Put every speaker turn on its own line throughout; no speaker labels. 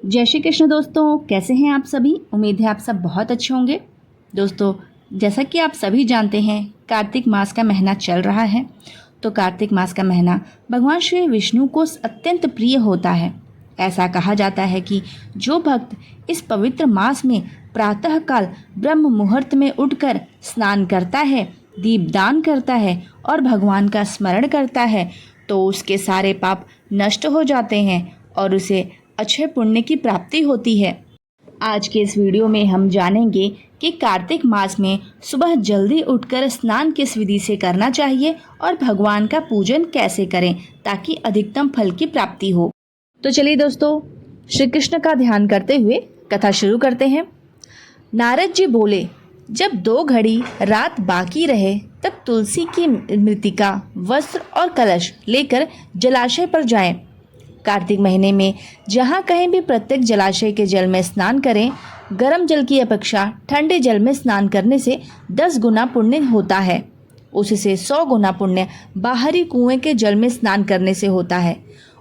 जय श्री कृष्ण दोस्तों, कैसे हैं आप सभी। उम्मीद है आप सब बहुत अच्छे होंगे। दोस्तों, जैसा कि आप सभी जानते हैं, कार्तिक मास का महीना चल रहा है। तो कार्तिक मास का महीना भगवान श्री विष्णु को अत्यंत प्रिय होता है। ऐसा कहा जाता है कि जो भक्त इस पवित्र मास में प्रातःकाल ब्रह्म मुहूर्त में उठकर स्नान करता है, दीपदान करता है और भगवान का स्मरण करता है, तो उसके सारे पाप नष्ट हो जाते हैं और उसे अच्छे पुण्य की प्राप्ति होती है। आज के इस वीडियो में हम जानेंगे कि कार्तिक मास में सुबह जल्दी उठकर स्नान किस विधि से करना चाहिए और भगवान का पूजन कैसे करें ताकि अधिकतम फल की प्राप्ति हो। तो चलिए दोस्तों, श्री कृष्ण का ध्यान करते हुए कथा शुरू करते हैं। नारद जी बोले, जब 2 घड़ी रात बाकी रहे तब तुलसी की मृतिका, वस्त्र और कलश लेकर जलाशय पर जाएं। कार्तिक महीने में जहाँ कहीं भी प्रत्येक जलाशय के जल में स्नान करें। गर्म जल की अपेक्षा ठंडे जल में स्नान करने से 10 गुना पुण्य होता है। उससे 100 गुना पुण्य बाहरी कुएं के जल में स्नान करने से होता है।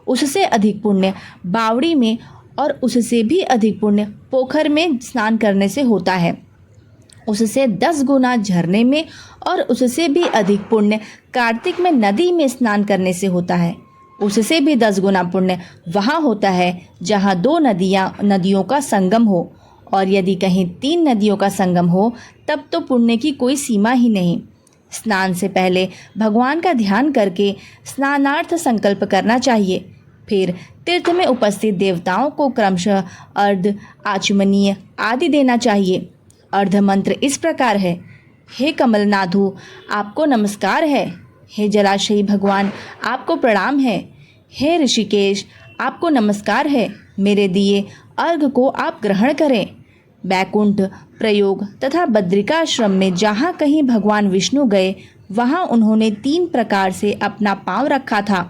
उससे अधिक पुण्य बावड़ी में और उससे भी अधिक पुण्य पोखर में स्नान करने से होता है। उससे 10 गुना झरने में और उससे भी अधिक पुण्य कार्तिक में नदी में स्नान करने से होता है। उससे भी 10 गुना पुण्य वहाँ होता है जहाँ 2 नदियों का संगम हो, और यदि कहीं 3 नदियों का संगम हो तब तो पुण्य की कोई सीमा ही नहीं। स्नान से पहले भगवान का ध्यान करके स्नानार्थ संकल्प करना चाहिए। फिर तीर्थ में उपस्थित देवताओं को क्रमशः अर्घ, आचमनीय आदि देना चाहिए। अर्घ मंत्र इस प्रकार है। हे कमलनाथु, आपको नमस्कार है। हे जलाशयी भगवान, आपको प्रणाम है। हे ऋषिकेश, आपको नमस्कार है। मेरे दिए अर्घ को आप ग्रहण करें। बैकुंठ, प्रयोग तथा बद्रिकाश्रम में जहाँ कहीं भगवान विष्णु गए वहाँ उन्होंने 3 प्रकार से अपना पांव रखा था।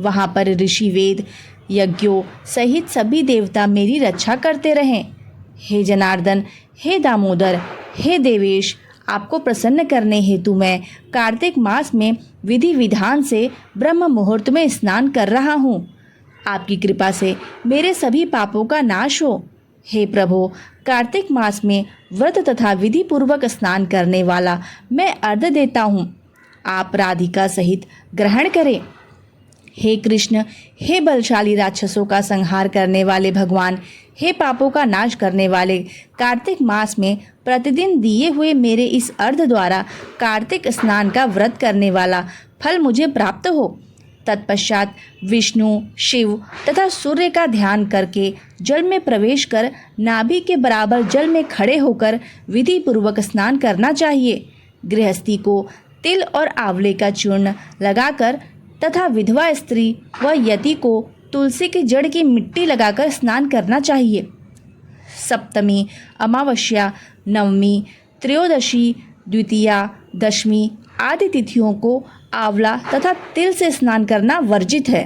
वहाँ पर ऋषि वेद यज्ञों सहित सभी देवता मेरी रक्षा करते रहें। हे जनार्दन, हे दामोदर, हे देवेश, आपको प्रसन्न करने हेतु मैं कार्तिक मास में विधि विधान से ब्रह्म मुहूर्त में स्नान कर रहा हूँ। आपकी कृपा से मेरे सभी पापों का नाश हो। हे प्रभु, कार्तिक मास में व्रत तथा विधि पूर्वक स्नान करने वाला मैं अर्घ देता हूँ। आप राधिका सहित ग्रहण करें। हे कृष्ण, हे बलशाली राक्षसों का संहार करने वाले भगवान, हे पापों का नाश करने वाले, कार्तिक मास में प्रतिदिन दिए हुए मेरे इस अर्घ द्वारा कार्तिक स्नान का व्रत करने वाला फल मुझे प्राप्त हो। तत्पश्चात विष्णु, शिव तथा सूर्य का ध्यान करके जल में प्रवेश कर नाभि के बराबर जल में खड़े होकर विधि पूर्वक स्नान करना चाहिए। गृहस्थी को तिल और आंवले का चूर्ण लगाकर तथा विधवा स्त्री व यति को तुलसी की जड़ की मिट्टी लगाकर स्नान करना चाहिए। सप्तमी, अमावस्या, नवमी, त्रयोदशी, द्वितीया, दशमी आदि तिथियों को आंवला तथा तिल से स्नान करना वर्जित है।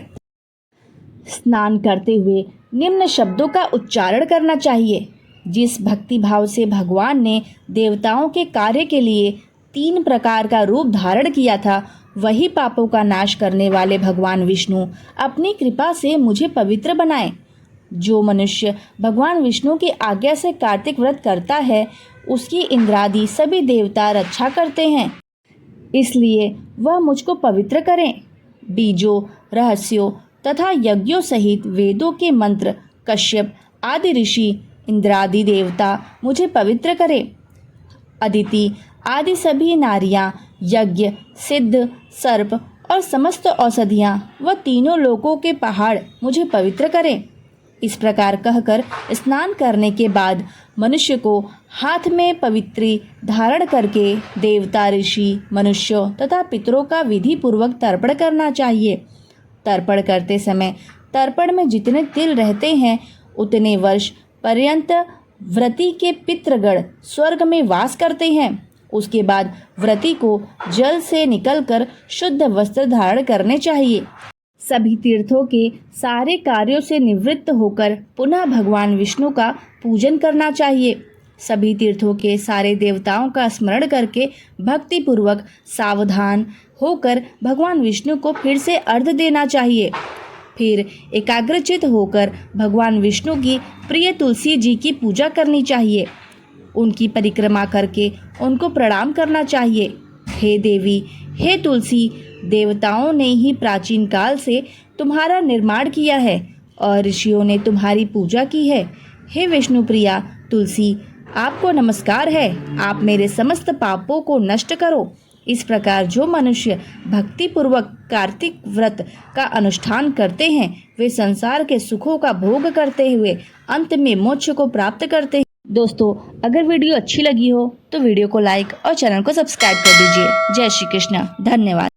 स्नान करते हुए निम्न शब्दों का उच्चारण करना चाहिए। जिस भक्ति भाव से भगवान ने देवताओं के कार्य के लिए 3 प्रकार का रूप धारण किया था, वही पापों का नाश करने वाले भगवान विष्णु अपनी कृपा से मुझे पवित्र बनाए। जो मनुष्य भगवान विष्णु की आज्ञा से कार्तिक व्रत करता है उसकी इंद्रादि सभी देवता रक्षा करते हैं, इसलिए वह मुझको पवित्र करें। बीजों, रहस्यों तथा यज्ञों सहित वेदों के मंत्र, कश्यप आदि ऋषि, इंद्रादि देवता मुझे पवित्र करें। अदिति आदि सभी नारियां, यज्ञ, सिद्ध, सर्प और समस्त औषधियाँ व तीनों लोकों के पहाड़ मुझे पवित्र करें। इस प्रकार कहकर स्नान करने के बाद मनुष्य को हाथ में पवित्री धारण करके देवता, ऋषि, मनुष्यों तथा पितरों का विधि पूर्वक तर्पण करना चाहिए। तर्पण करते समय तर्पण में जितने तिल रहते हैं उतने वर्ष पर्यंत व्रती के पितृगण स्वर्ग में वास करते हैं। उसके बाद व्रती को जल से निकलकर शुद्ध वस्त्र धारण करने चाहिए। सभी तीर्थों के सारे कार्यों से निवृत्त होकर पुनः भगवान विष्णु का पूजन करना चाहिए। सभी तीर्थों के सारे देवताओं का स्मरण करके भक्ति पूर्वक सावधान होकर भगवान विष्णु को फिर से अर्घ देना चाहिए। फिर एकाग्रचित होकर भगवान विष्णु की प्रिय तुलसी जी की पूजा करनी चाहिए। उनकी परिक्रमा करके उनको प्रणाम करना चाहिए। हे देवी, हे तुलसी, देवताओं ने ही प्राचीन काल से तुम्हारा निर्माण किया है और ऋषियों ने तुम्हारी पूजा की है। हे विष्णु प्रिया तुलसी, आपको नमस्कार है। आप मेरे समस्त पापों को नष्ट करो। इस प्रकार जो मनुष्य भक्तिपूर्वक कार्तिक व्रत का अनुष्ठान करते हैं वे संसार के सुखों का भोग करते हुए अंत में मोक्ष को प्राप्त करते हैं। दोस्तों, अगर वीडियो अच्छी लगी हो तो वीडियो को लाइक और चैनल को सब्सक्राइब कर दीजिए। जय श्री कृष्ण। धन्यवाद।